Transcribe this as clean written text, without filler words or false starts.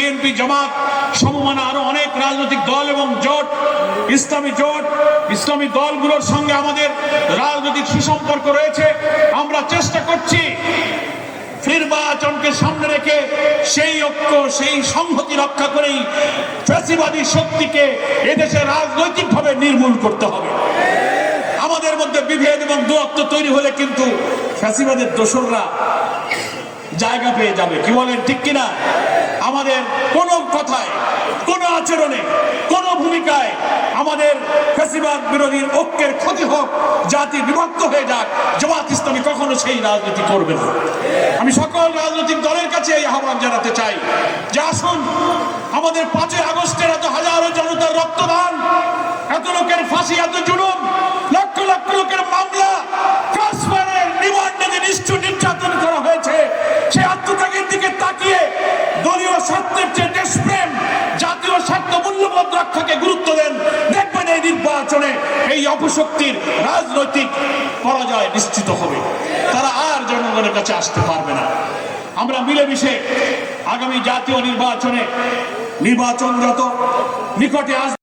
BNP, জামাত সমমানা আরো অনেক রাজনৈতিক দল এবং জোট, ইসলামী দলগুলোর সঙ্গে আমাদের রাজনৈতিক সুসম্পর্ক রয়েছে। আমরা চেষ্টা করছি নির্বাচনকে সামনে রেখে সেই ঐক্য, সেই সংহতি রক্ষা করেই ফ্যাসিবাদী শক্তিকে এদেশে রাজনৈতিকভাবে নির্মূল করতে হবে। আমাদের মধ্যে বিভেদ এবং দূরত্ব তৈরি হলে কিন্তু ফ্যাসিবাদের দোসররা জায়গা পেয়ে যাবে। কি বলেন, ঠিক কিনা? আমাদের কোন কথায়, কোন আচরণে, কোন ভূমিকায় আমাদের ফ্যাসিবাদ বিরোধী ঐক্যের ক্ষতি হোক, জাতি বিভক্ত হয়ে যাক, জামাত ইসলামী কখনো সেই রাজনীতি করবে না। আমি সকল রাজনৈতিক দলের কাছে এই আহ্বান জানাতে চাই যে আসুন, আমাদের 5ই আগস্টের এত হাজারো জনতার রক্তদান, এত লোকের ফাঁসি, এত জুলুম, লক্ষ লক্ষ লোকের মামলা, রিমান্ডে নিষ্ঠুর নির্যাতন করা হয়েছে, সেই আত্মত্যাগের দিকে তাকিয়ে দলীয় স্বার্থের চেয়ে দেশপ্রেম, জাতীয় স্বার্থ, মূল্যবোধ রক্ষাকে গুরুত্ব দেন। দেখবেন এই নির্বাচনে এই অপশক্তির রাজনৈতিক পরাজয় নিশ্চিত হবে, তারা আর জনগণের কাছে আসতে পারবে না। আমরা মিলেমিশে আগামী জাতীয় নির্বাচন যত নিকটে আসবে